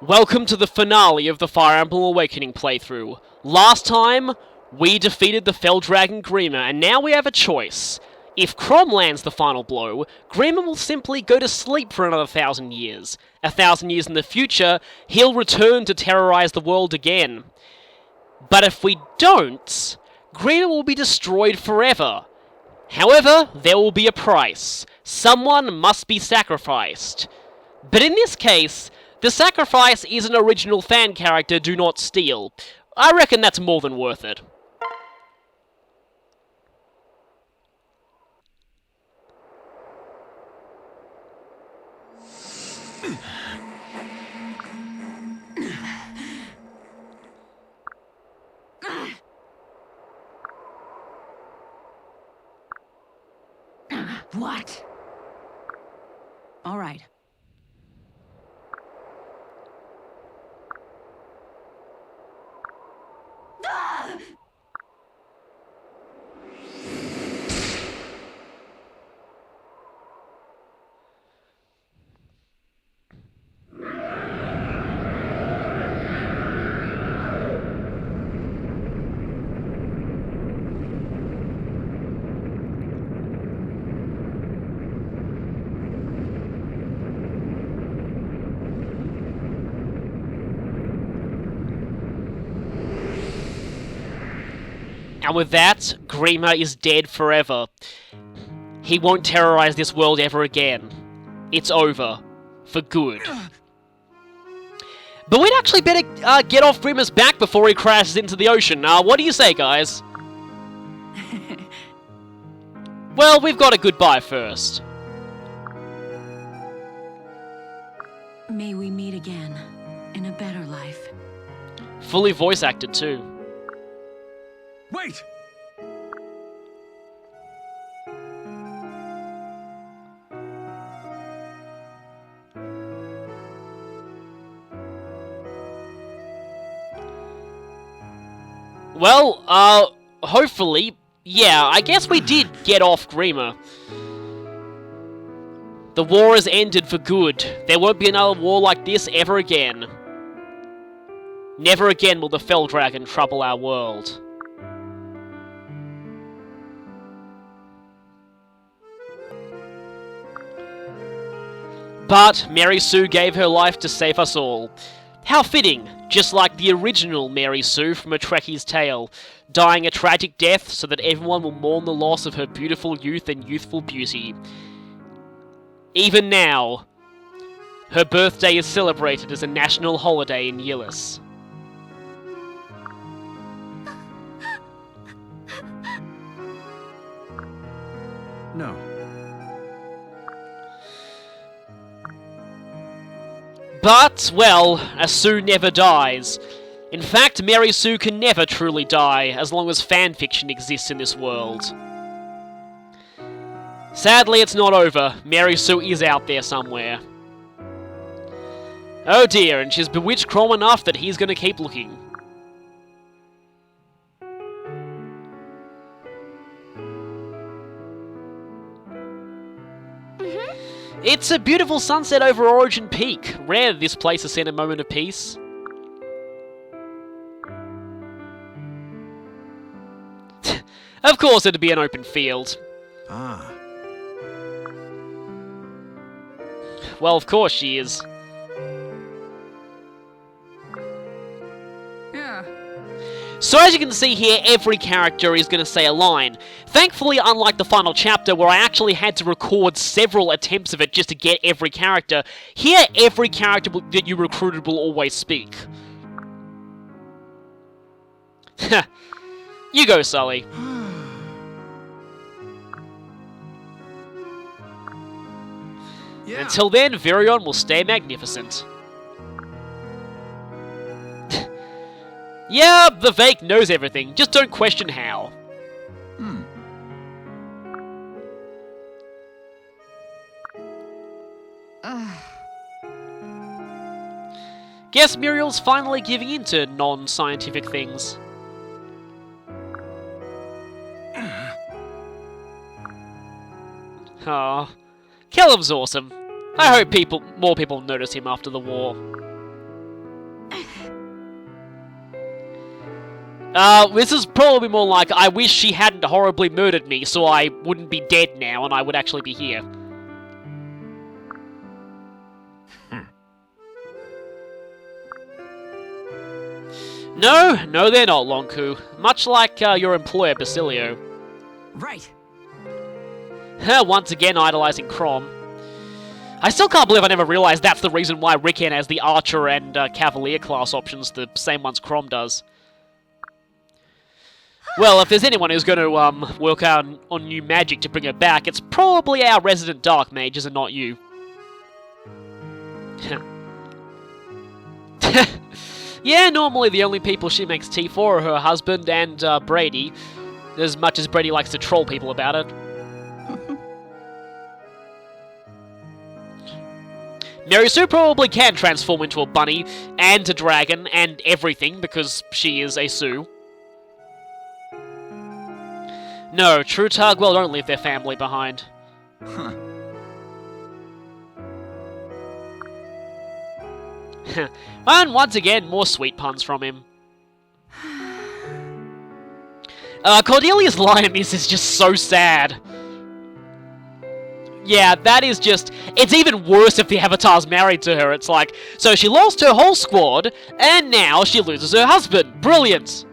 Welcome to the finale of the Fire Emblem Awakening playthrough. Last time, we defeated the fell dragon Grimra, and now we have a choice. If Krom lands the final blow, Grimra will simply go to sleep for another 1,000 years. 1,000 years in the future, he'll return to terrorize the world again. But if we don't, Grimra will be destroyed forever. However, there will be a price. Someone must be sacrificed. But in this case, the sacrifice is an original fan character, Do Not Steal. I reckon that's more than worth it. What? All right. And with that, Grimra is dead forever. He won't terrorize this world ever again. It's over. For good. But we'd actually better get off Grimra's back before he crashes into the ocean. What do you say, guys? Well, we've got a goodbye first. May we meet again in a better life. Fully voice acted, too. Wait! Well, hopefully, yeah, I guess we did get off Grimra. The war has ended for good. There won't be another war like this ever again. Never again will the Fell Dragon trouble our world. But Maru Su gave her life to save us all. How fitting, just like the original Maru Su from A Trekkie's Tale, dying a tragic death so that everyone will mourn the loss of her beautiful youth and youthful beauty. Even now, her birthday is celebrated as a national holiday in Yllis. No. But, well, a Su never dies. In fact, Maru Su can never truly die, as long as fanfiction exists in this world. Sadly, it's not over. Maru Su is out there somewhere. Oh dear, and she's bewitched Krom enough that he's gonna keep looking. It's a beautiful sunset over Origin Peak. Rare that this place has seen a moment of peace. Of course it'd be an open field. Ah. Well, of course she is. Yeah. So as you can see here, every character is going to say a line. Thankfully, unlike the final chapter, where I actually had to record several attempts of it just to get every character, here every character that you recruited will always speak. You go, Sully. Yeah. Until then, Virion will stay magnificent. Yeah, the Vake knows everything, just don't question how. Guess Muriel's finally giving in to non-scientific things. Aw. Kellum's awesome. I hope more people notice him after the war. This is probably more like, I wish she hadn't horribly murdered me, so I wouldn't be dead now, and I would actually be here. No, they're not, Lonku. Much like your employer, Basilio. Right. Once again, idolizing Krom. I still can't believe I never realized that's the reason why Riken has the Archer and Cavalier class options, the same ones Krom does. Well, if there's anyone who's going to work out on new magic to bring her back, it's probably our resident Dark Mages and not you. Yeah, normally the only people she makes tea for are her husband and Brady, as much as Brady likes to troll people about it. Maru Su probably can transform into a bunny and a dragon and everything because she is a Su. No, true Tugwell don't leave their family behind. Huh. And once again, more sweet puns from him. Cordelia's line in this is just so sad. Yeah, that is just... It's even worse if the Avatar's married to her. It's like, so she lost her whole squad, and now she loses her husband. Brilliant!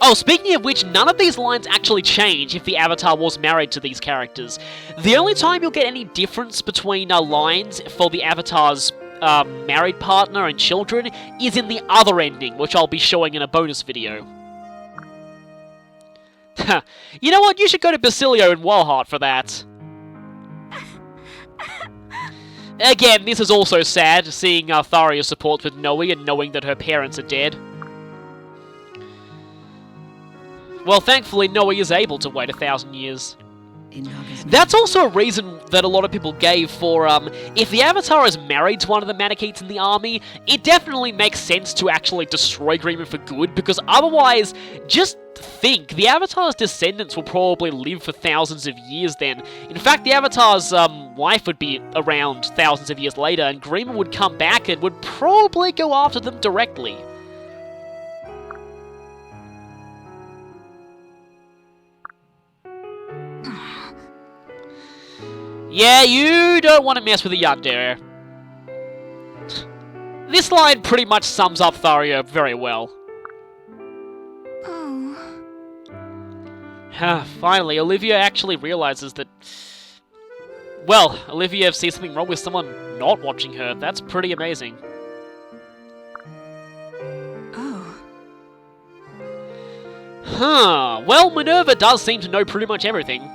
Oh, speaking of which, none of these lines actually change if the Avatar was married to these characters. The only time you'll get any difference between lines for the Avatar's married partner and children is in the other ending, which I'll be showing in a bonus video. You know what? You should go to Basilio and Walhart for that. Again, this is also sad, seeing Tharia's support with Noe and knowing that her parents are dead. Well, thankfully, Noe is able to wait 1,000 years. That's also a reason that a lot of people gave for, if the Avatar is married to one of the Manichetes in the army, it definitely makes sense to actually destroy Grimra for good, because otherwise, just think, the Avatar's descendants will probably live for thousands of years then. In fact, the Avatar's wife would be around thousands of years later, and Grimra would come back and would probably go after them directly. Yeah, you don't want to mess with a yandere. This line pretty much sums up Tharia very well. Finally, Olivia actually realizes that... Well, Olivia sees something wrong with someone not watching her. That's pretty amazing. Oh. Huh. Well, Minerva does seem to know pretty much everything.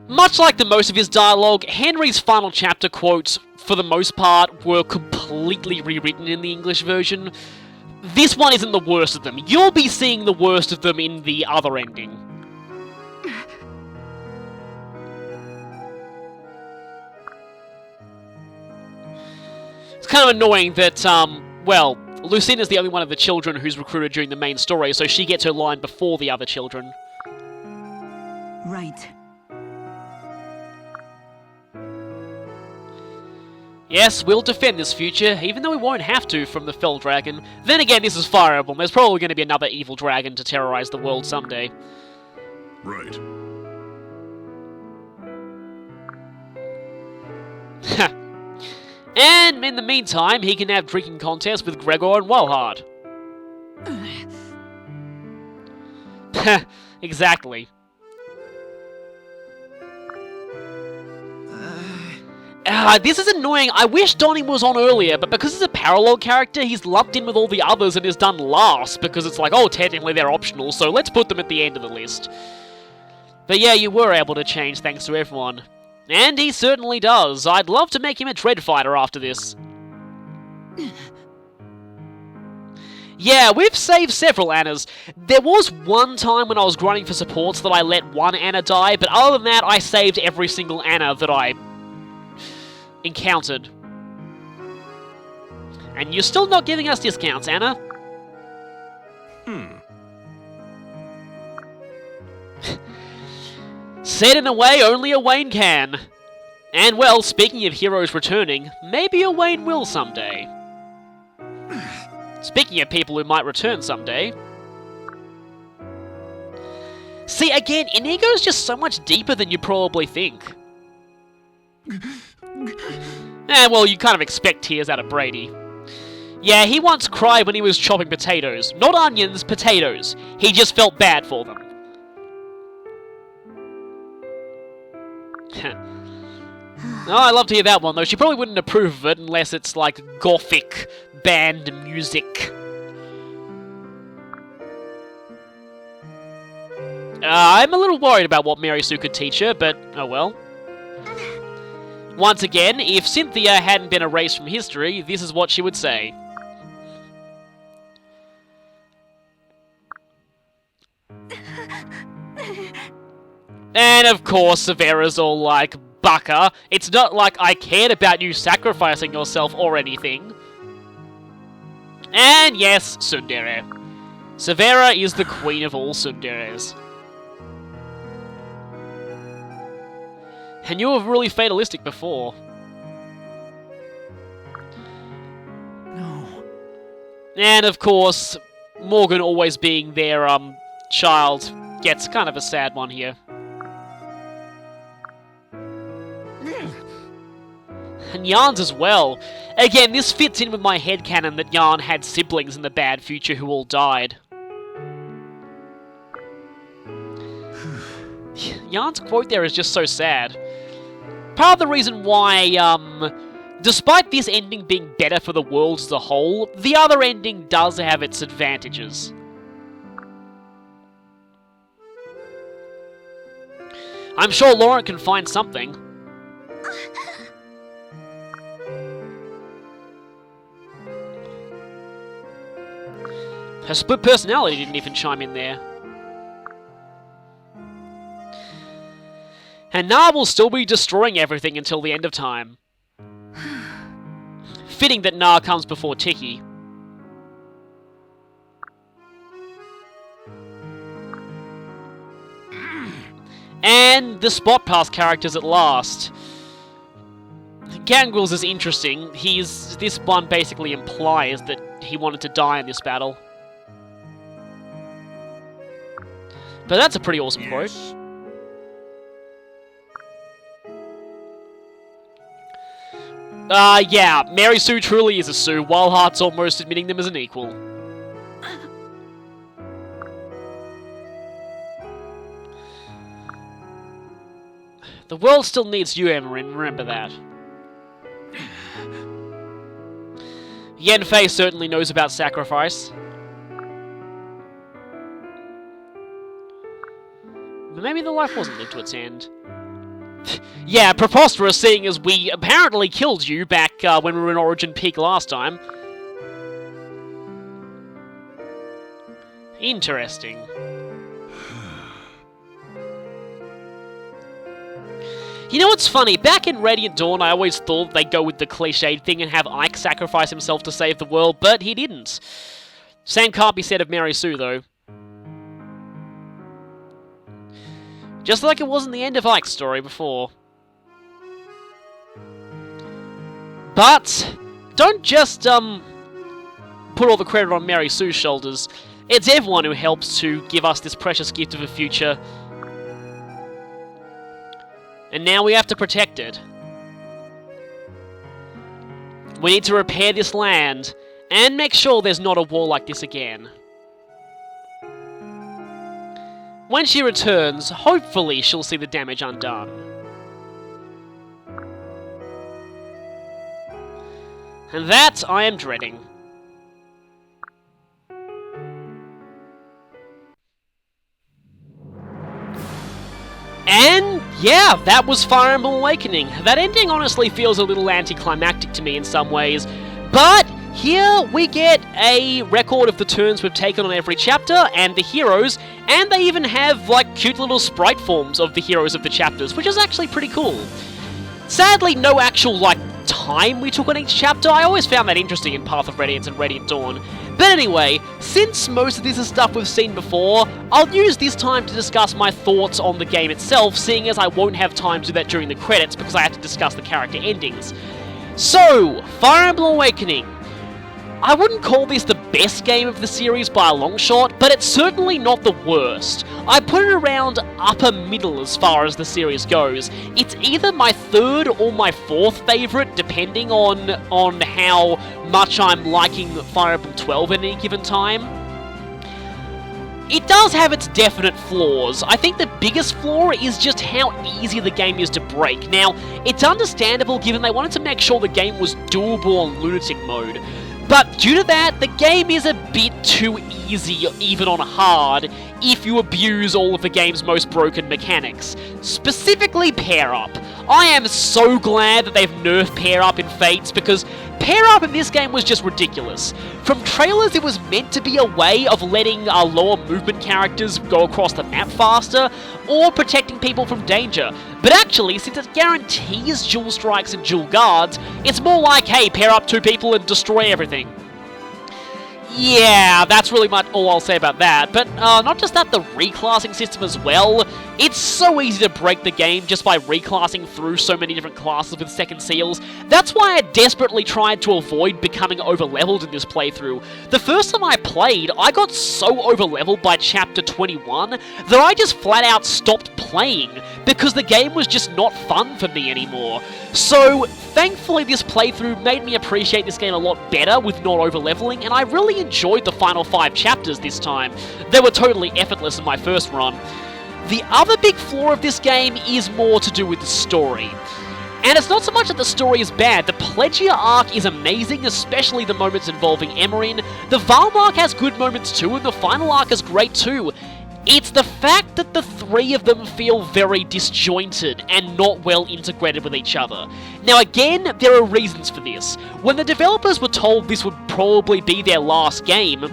Much like the most of his dialogue, Henry's final chapter quotes, for the most part, were completely rewritten in the English version. This one isn't the worst of them. You'll be seeing the worst of them in the other ending. It's kind of annoying that, well, Lucina's the only one of the children who's recruited during the main story, so she gets her line before the other children. Right. Yes, we'll defend this future, even though we won't have to from the Fell Dragon. Then again, this is Fire Emblem. There's probably going to be another evil dragon to terrorize the world someday. Right. And in the meantime, he can have drinking contests with Gregor and Walhart. Exactly. This is annoying. I wish Donnie was on earlier, but because he's a parallel character, he's lumped in with all the others and is done last, because it's like, oh, technically they're optional, so let's put them at the end of the list. But yeah, you were able to change thanks to everyone. And he certainly does. I'd love to make him a Dread Fighter after this. Yeah, we've saved several Annas. There was one time when I was grinding for supports that I let one Anna die, but other than that, I saved every single Anna that I encountered. And you're still not giving us discounts, Anna. Said in a way only a Wayne can. And well, speaking of heroes returning, maybe a Wayne will someday. Speaking of people who might return someday. See, again, Inigo's just so much deeper than you probably think. Well, you kind of expect tears out of Brady. Yeah, he once cried when he was chopping potatoes. Not onions, potatoes. He just felt bad for them. Oh, I love to hear that one, though. She probably wouldn't approve of it unless it's like gothic band music. I'm a little worried about what Maru Su could teach her, but oh well. Once again, if Cynthia hadn't been erased from history, this is what she would say. And of course, Severa's all like, Bucka, it's not like I cared about you sacrificing yourself or anything. And yes, tsundere. Severa is the queen of all tsunderes. And you were really fatalistic before. No. And of course, Morgan always being their child gets kind of a sad one here. And Yarn's as well. Again, this fits in with my headcanon that Yarn had siblings in the bad future who all died. Yarn's quote there is just so sad. Part of the reason why, despite this ending being better for the world as a whole, the other ending does have its advantages. I'm sure Lauren can find something. Her split personality didn't even chime in there. And Na will still be destroying everything until the end of time. Fitting that Na comes before Tiki. And the Spot Pass characters at last. Gangrels is interesting. This one basically implies that he wanted to die in this battle. But that's a pretty awesome quote. Yeah, Maru Su truly is a Su, while Heart's almost admitting them as an equal. The world still needs you, Emerin, remember that. Yanfei certainly knows about sacrifice. But maybe the life wasn't lived to its end. Yeah, preposterous, seeing as we apparently killed you back when we were in Origin Peak last time. Interesting. You know what's funny? Back in Radiant Dawn, I always thought they'd go with the cliched thing and have Ike sacrifice himself to save the world, but he didn't. Same can't be said of Maru Su, though. Just like it wasn't the end of Ike's story before. But don't just put all the credit on Maru Su's shoulders. It's everyone who helps to give us this precious gift of a future. And now we have to protect it. We need to repair this land and make sure there's not a war like this again. When she returns, hopefully she'll see the damage undone. And that I am dreading. And yeah, that was Fire Emblem Awakening. That ending honestly feels a little anticlimactic to me in some ways, but here we get a record of the turns we've taken on every chapter, and the heroes, and they even have, like, cute little sprite forms of the heroes of the chapters, which is actually pretty cool. Sadly, no actual, like, time we took on each chapter. I always found that interesting in Path of Radiance and Radiant Dawn. But anyway, since most of this is stuff we've seen before, I'll use this time to discuss my thoughts on the game itself, seeing as I won't have time to do that during the credits because I have to discuss the character endings. So, Fire Emblem Awakening. I wouldn't call this the best game of the series by a long shot, but it's certainly not the worst. I put it around upper middle as far as the series goes. It's either my third or my fourth favourite, depending on how much I'm liking Fire Emblem 12 at any given time. It does have its definite flaws. I think the biggest flaw is just how easy the game is to break. Now, it's understandable given they wanted to make sure the game was doable on Lunatic mode. But due to that, the game is a bit too easy, even on hard, if you abuse all of the game's most broken mechanics. Specifically, Pair Up. I am so glad that they've nerfed Pair Up in Fates, because Pair Up in this game was just ridiculous. From trailers, it was meant to be a way of letting our lower movement characters go across the map faster, or protecting people from danger. But actually, since it guarantees dual strikes and dual guards, it's more like, hey, pair up two people and destroy everything. Yeah, that's really much all I'll say about that. But not just that, the reclassing system as well. It's so easy to break the game just by reclassing through so many different classes with second seals. That's why I desperately tried to avoid becoming overleveled in this playthrough. The first time I played, I got so overleveled by chapter 21 that I just flat out stopped playing because the game was just not fun for me anymore. So, thankfully this playthrough made me appreciate this game a lot better with not overleveling, and I really enjoyed the final 5 chapters this time. They were totally effortless in my first run. The other big flaw of this game is more to do with the story. And it's not so much that the story is bad. The Pledgia arc is amazing, especially the moments involving Emerin. The Valm arc has good moments too, and the final arc is great too. It's the fact that the three of them feel very disjointed and not well integrated with each other. Now again, there are reasons for this. When the developers were told this would probably be their last game,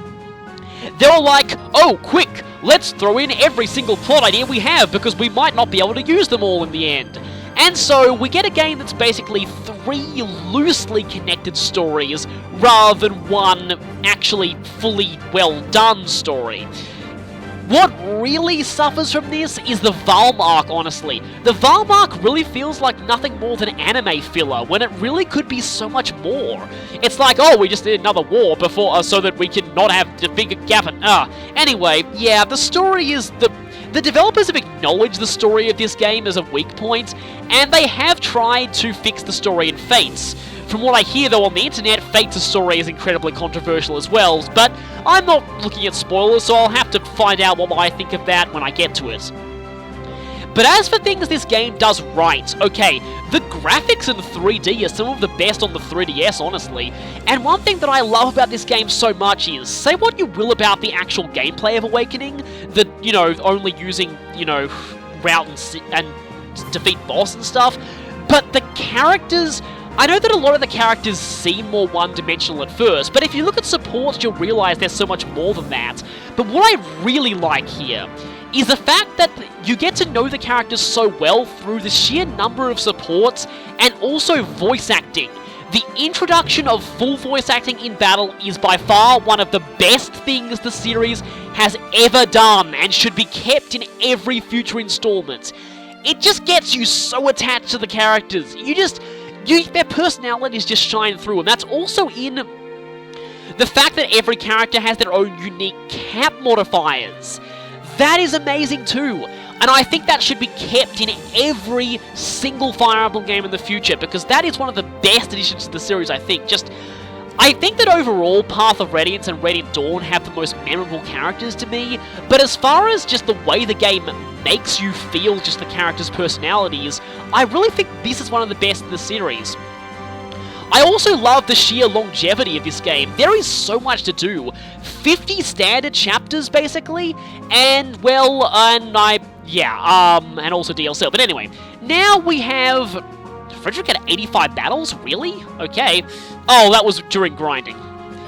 they were like, oh, quick, let's throw in every single plot idea we have because we might not be able to use them all in the end. And so we get a game that's basically 3 loosely connected stories rather than one actually fully well done story. What really suffers from this is the Valm arc, honestly. The Valm arc really feels like nothing more than anime filler, when it really could be so much more. It's like, oh, we just did another war before so that we can not have the big gap. Anyway, yeah, the story is the developers have acknowledged the story of this game as a weak point, and they have tried to fix the story in Fates. From what I hear, though, on the internet, Fates' story is incredibly controversial as well, but I'm not looking at spoilers, so I'll have to find out what I think of that when I get to it. But as for things this game does right, okay, the graphics in 3D are some of the best on the 3DS, honestly, and one thing that I love about this game so much is, say what you will about the actual gameplay of Awakening, that, you know, only using, you know, route and defeat boss and stuff, but the characters... I know that a lot of the characters seem more one-dimensional at first, but if you look at supports, you'll realise there's so much more than that. But what I really like here is the fact that you get to know the characters so well through the sheer number of supports and also voice acting. The introduction of full voice acting in battle is by far one of the best things the series has ever done and should be kept in every future installment. It just gets you so attached to the characters. Their personalities just shine through, and that's also in the fact that every character has their own unique cap modifiers. That is amazing too, and I think that should be kept in every single Fire Emblem game in the future, because that is one of the best additions to the series, I think. I think that overall, Path of Radiance and Radiant Dawn have the most memorable characters to me, but as far as just the way the game makes you feel just the characters' personalities, I really think this is one of the best in the series. I also love the sheer longevity of this game. There is so much to do. 50 standard chapters, basically, and, well, and also DLC. But anyway, now we have... Frederick had 85 battles? Really? Okay. Oh, that was during grinding.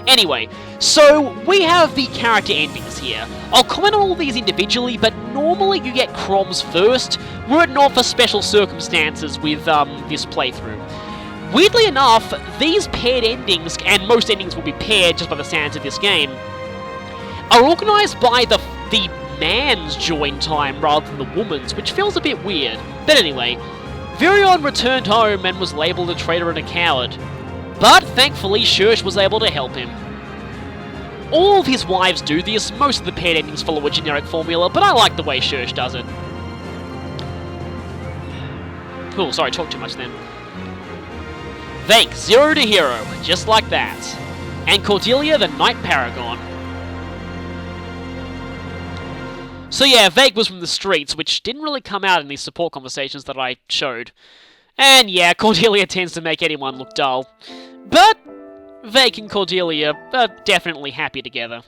Anyway, so we have the character endings here. I'll comment on all these individually, but normally you get Krom's first, were it not for special circumstances with this playthrough. Weirdly enough, these paired endings, and most endings will be paired just by the sounds of this game, are organised by the man's join time rather than the woman's, which feels a bit weird. But anyway, Virion returned home and was labelled a traitor and a coward. But thankfully, Shursh was able to help him. All of his wives do this, most of the paired endings follow a generic formula, but I like the way Shursh does it. Oh, sorry, talked too much then. Vank, 0 to hero, just like that. And Cordelia, the Knight Paragon. So yeah, Vague was from the streets, which didn't really come out in these support conversations that I showed. And yeah, Cordelia tends to make anyone look dull. But Vague and Cordelia are definitely happy together.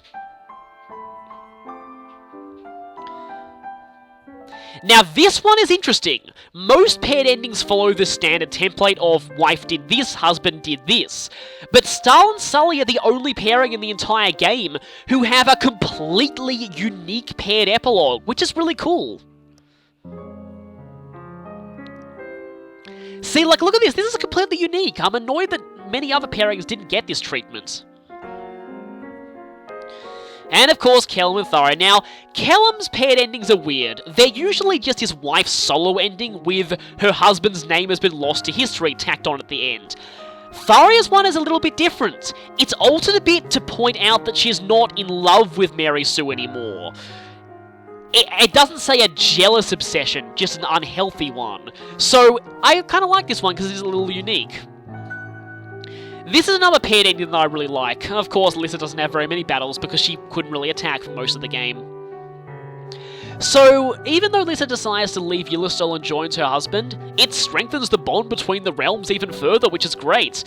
Now this one is interesting. Most paired endings follow the standard template of wife did this, husband did this. But Stal and Sully are the only pairing in the entire game who have a completely unique paired epilogue, which is really cool. See, like, look at this. This is completely unique. I'm annoyed that many other pairings didn't get this treatment. And of course, Kellum and Tharia. Now, Kellum's paired endings are weird. They're usually just his wife's solo ending with her husband's name has been lost to history tacked on at the end. Tharia's one is a little bit different. It's altered a bit to point out that she's not in love with Maru Su anymore. It doesn't say a jealous obsession, just an unhealthy one. So, I kind of like this one because it's a little unique. This is another paired ending that I really like. Of course, Lissa doesn't have very many battles because she couldn't really attack for most of the game. So, even though Lissa decides to leave Yellowstone and joins her husband, it strengthens the bond between the realms even further, which is great.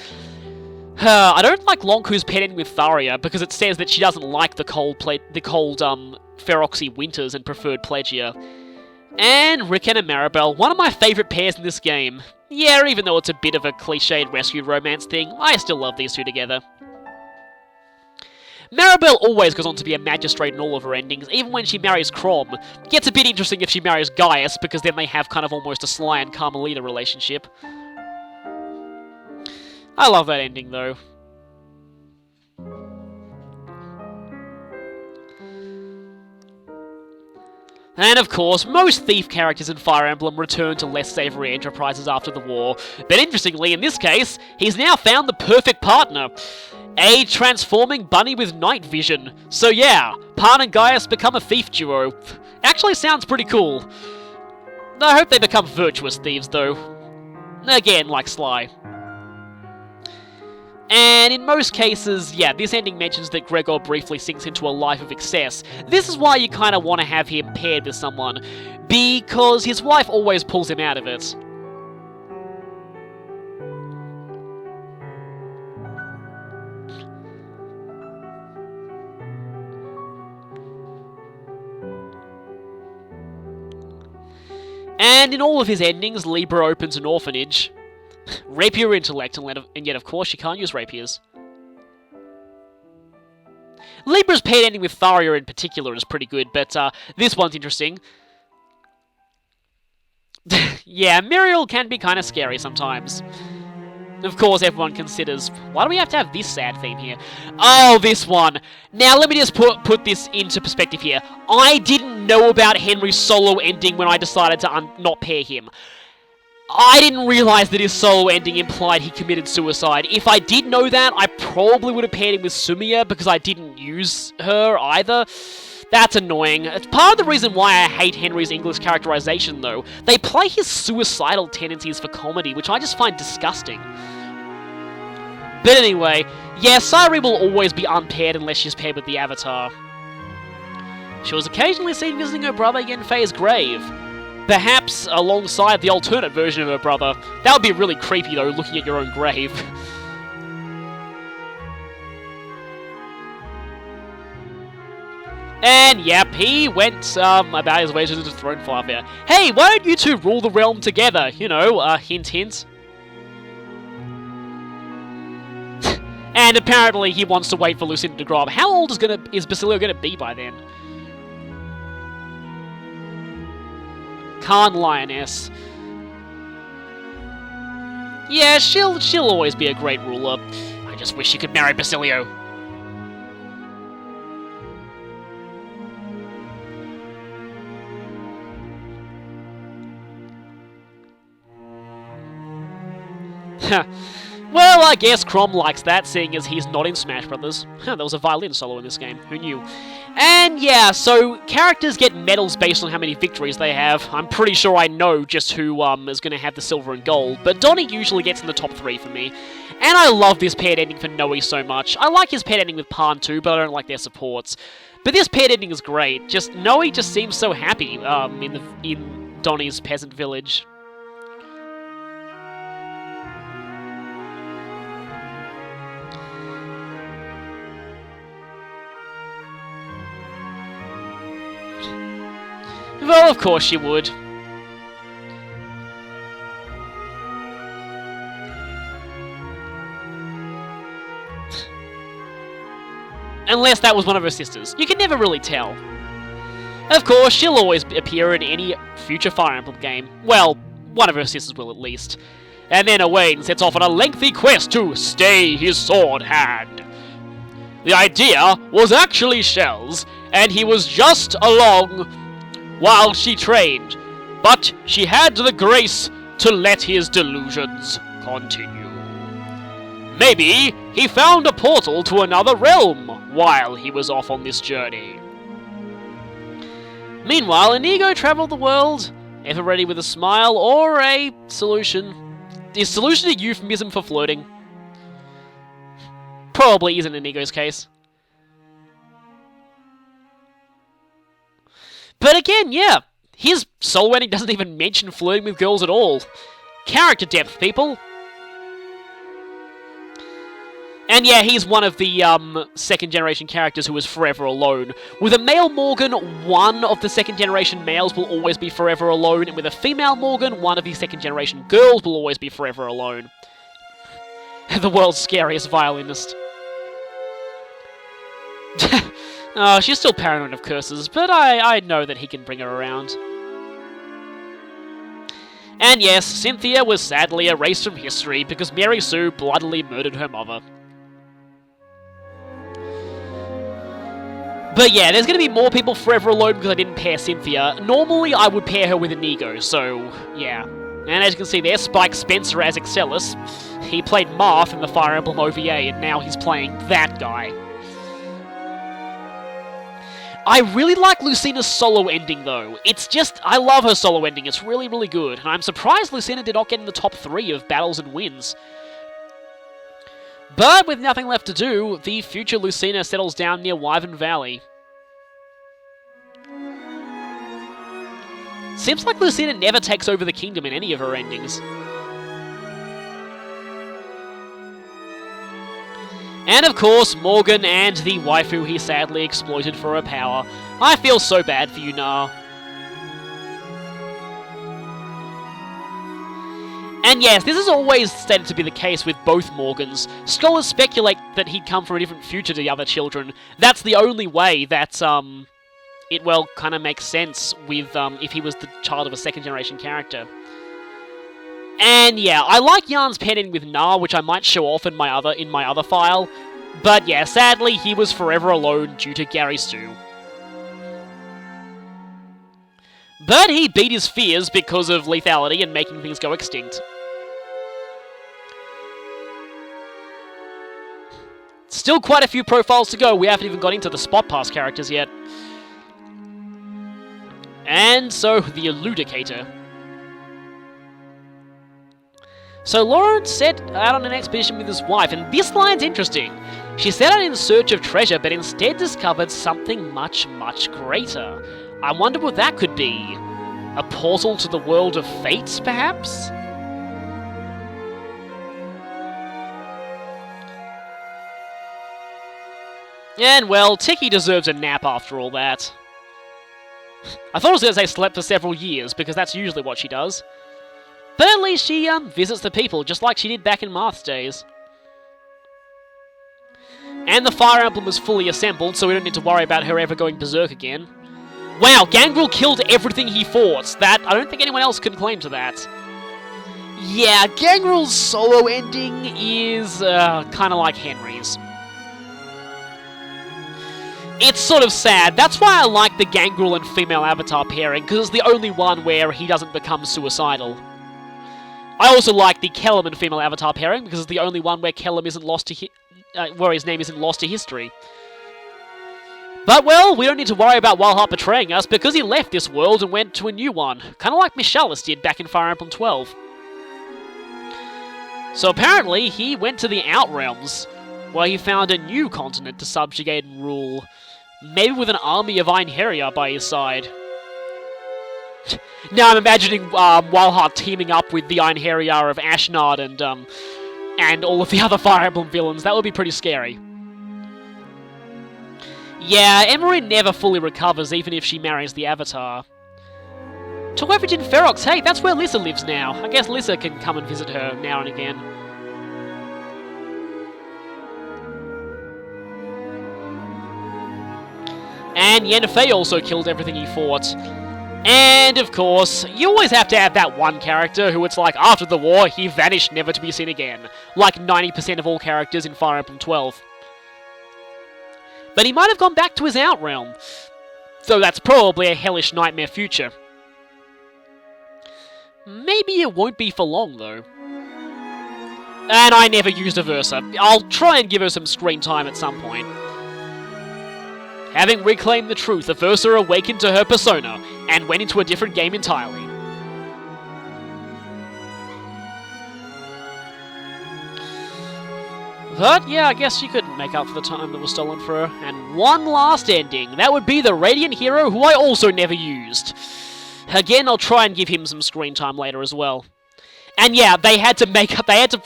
I don't like Lonku's paired ending with Tharia because it says that she doesn't like the cold Feroxy winters and preferred Plegia. And Rick and Maribel, one of my favourite pairs in this game. Yeah, even though it's a bit of a cliched rescue romance thing, I still love these two together. Maribel always goes on to be a magistrate in all of her endings, even when she marries Krom. Gets a bit interesting if she marries Gaius, because then they have kind of almost a Sly and Carmelita relationship. I love that ending, though. And of course, most thief characters in Fire Emblem return to less savoury enterprises after the war. But interestingly, in this case, he's now found the perfect partner. A transforming bunny with night vision. So yeah, Pan and Gaius become a thief duo. Actually sounds pretty cool. I hope they become virtuous thieves, though. Again, like Sly. And in most cases, yeah, this ending mentions that Gregor briefly sinks into a life of excess. This is why you kind of want to have him paired with someone, because his wife always pulls him out of it. And in all of his endings, Libra opens an orphanage. Rapier intellect, and yet of course you can't use rapiers. Libra's paired ending with Tharia in particular is pretty good, but this one's interesting. Yeah, Muriel can be kind of scary sometimes. Of course, everyone considers, why do we have to have this sad theme here? Oh, this one. Now, let me just put this into perspective here. I didn't know about Henry's solo ending when I decided to not pair him. I didn't realise that his solo ending implied he committed suicide. If I did know that, I probably would have paired him with Sumia because I didn't use her either. That's annoying. It's part of the reason why I hate Henry's English characterization, though. They play his suicidal tendencies for comedy, which I just find disgusting. But anyway, yeah, Sairi will always be unpaired unless she's paired with the Avatar. She was occasionally seen visiting her brother Yenfei's grave. Perhaps alongside the alternate version of her brother. That would be really creepy, though, looking at your own grave. And yep, he went about his way to the throne farther. Hey, why don't you two rule the realm together? You know, hint hint. And apparently he wants to wait for Lucinda to grow up. How old is Basilio gonna be by then? Khan Lioness. Yeah, she'll always be a great ruler. I just wish she could marry Basilio. Well, I guess Krom likes that, seeing as he's not in Smash Brothers. There was a violin solo in this game, who knew? And yeah, so characters get medals based on how many victories they have. I'm pretty sure I know just who is going to have the silver and gold, but Donnie usually gets in the top 3 for me. And I love this paired ending for Noe so much. I like his paired ending with Pan too, but I don't like their supports. But this paired ending is great. Just Noe just seems so happy in Donnie's peasant village. Well, of course she would. Unless that was one of her sisters. You can never really tell. Of course, she'll always appear in any future Fire Emblem game. Well, one of her sisters will at least. And then Owain sets off on a lengthy quest to stay his sword hand. The idea was actually Shell's, and he was just along while she trained, but she had the grace to let his delusions continue. Maybe he found a portal to another realm while he was off on this journey. Meanwhile, Inigo traveled the world, ever ready with a smile or a solution. Is solution a euphemism for flirting? Probably isn't Inigo's case. But again, yeah, his solo ending doesn't even mention flirting with girls at all. Character depth, people. And yeah, he's one of the second generation characters who is forever alone. With a male Morgan, one of the second generation males will always be forever alone, and with a female Morgan, one of the second generation girls will always be forever alone. The world's scariest violinist. Oh, she's still paranoid of curses, but I know that he can bring her around. And yes, Cynthia was sadly erased from history because Maru Su bloodily murdered her mother. But yeah, there's going to be more people forever alone because I didn't pair Cynthia. Normally, I would pair her with Inigo, so yeah. And as you can see there, Spike Spencer as Excellus. He played Marth in the Fire Emblem OVA, and now he's playing that guy. I really like Lucina's solo ending, though. It's just, I love her solo ending. It's really, really good. And I'm surprised Lucina did not get in the top 3 of battles and wins. But with nothing left to do, the future Lucina settles down near Wyvern Valley. Seems like Lucina never takes over the kingdom in any of her endings. And of course, Morgan and the waifu he sadly exploited for her power. I feel so bad for you, Nah. And yes, this is always stated to be the case with both Morgans. Scholars speculate that he'd come from a different future to the other children. That's the only way that, it, well, kind of makes sense with, if he was the child of a second-generation character. And yeah, I like Yarn's pen in with Na, which I might show off in my other file. But yeah, sadly, he was forever alone due to Gary Stu. But he beat his fears because of lethality and making things go extinct. Still quite a few profiles to go. We haven't even got into the Spot Pass characters yet. And so, the Eludicator. So Lawrence set out on an expedition with his wife, and this line's interesting. She set out in search of treasure, but instead discovered something much, much greater. I wonder what that could be. A portal to the world of fate, perhaps? And well, Tiki deserves a nap after all that. I thought I was going to say slept for several years, because that's usually what she does. But at least she visits the people, just like she did back in Marth's days. And the Fire Emblem is fully assembled, so we don't need to worry about her ever going berserk again. Wow, Gangrel killed everything he fought. That, I don't think anyone else can claim to that. Yeah, Gangrel's solo ending is kind of like Henry's. It's sort of sad. That's why I like the Gangrel and female avatar pairing, because it's the only one where he doesn't become suicidal. I also like the Kellum and female avatar pairing, because it's the only one where Kellum isn't lost to where his name isn't lost to history. But, well, we don't need to worry about Wildheart betraying us, because he left this world and went to a new one. Kind of like Michalis did back in Fire Emblem 12. So apparently, he went to the Outrealms, where he found a new continent to subjugate and rule. Maybe with an army of Einherjar by his side. Now I'm imagining Wildheart teaming up with the Einherjar of Ashnard and all of the other Fire Emblem villains. That would be pretty scary. Yeah, Emery never fully recovers, even if she marries the Avatar. To Everton Ferox, hey, that's where Lissa lives now. I guess Lissa can come and visit her now and again. And Yennefer also killed everything he fought. And, of course, you always have to have that one character who it's like, after the war, he vanished never to be seen again. Like 90% of all characters in Fire Emblem 12. But he might have gone back to his Outrealm. Though that's probably a hellish nightmare future. Maybe it won't be for long, though. And I never used Aversa. I'll try and give her some screen time at some point. Having reclaimed the truth, Aversa awakened to her persona, and went into a different game entirely. But, yeah, I guess you could make up for the time that was stolen for her. And one last ending. That would be the Radiant Hero, who I also never used. Again, I'll try and give him some screen time later as well. And yeah, they had to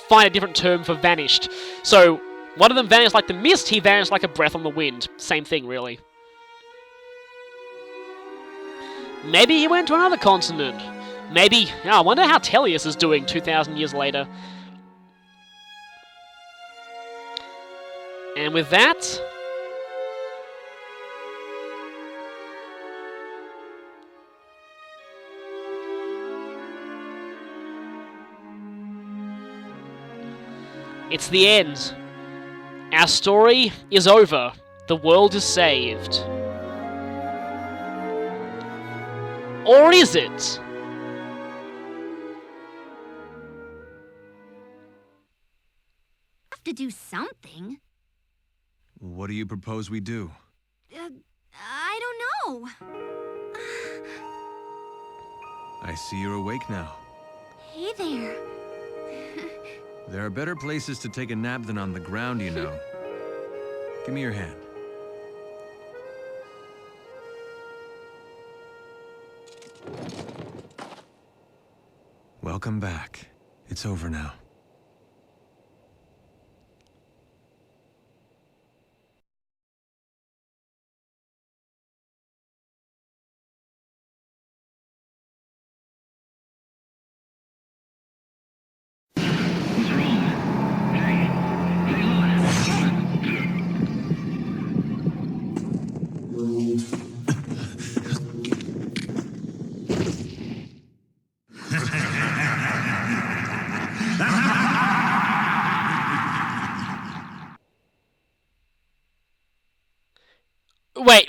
find a different term for vanished. So, one of them vanished like the mist, he vanished like a breath on the wind. Same thing, really. Maybe he went to another continent. Maybe... I wonder how Tellius is doing 2,000 years later. And with that... it's the end. Our story is over. The world is saved. Or is it? Have to do something. What do you propose we do? I don't know. I see you're awake now. Hey there. There are better places to take a nap than on the ground, you know. Give me your hand. Welcome back. It's over now.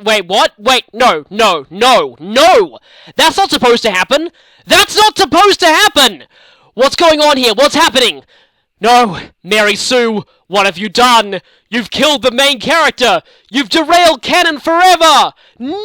Wait, what? Wait, no! That's not supposed to happen! That's not supposed to happen! What's going on here? What's happening? No! Maru Su, what have you done? You've killed the main character! You've derailed canon forever! No!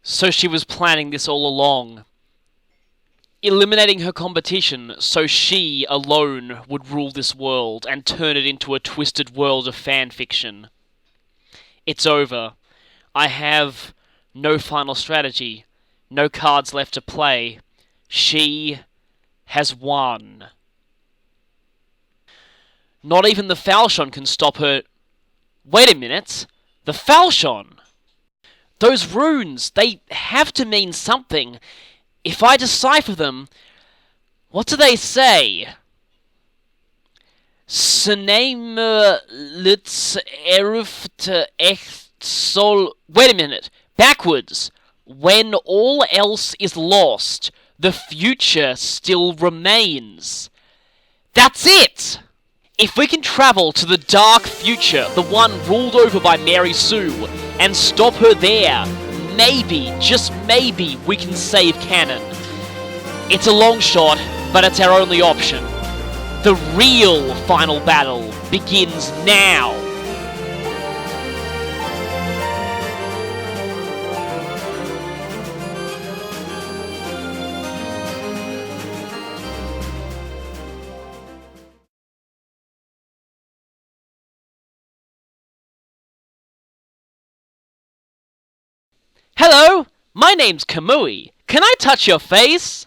So she was planning this all along. Eliminating her competition so she alone would rule this world and turn it into a twisted world of fanfiction. It's over. I have no final strategy, no cards left to play. She has won. Not even the falchion can stop her. Wait a minute. The falchion! Those runes, they have to mean something. If I decipher them, what do they say? Sneimer Litz Eruft Echt Sol. Wait a minute. Backwards. When all else is lost, the future still remains. That's it! If we can travel to the dark future, the one ruled over by Maru Su, and stop her there, maybe, just maybe, we can save canon. It's a long shot, but it's our only option. The real final battle begins now. Hello, my name's Kamui. Can I touch your face?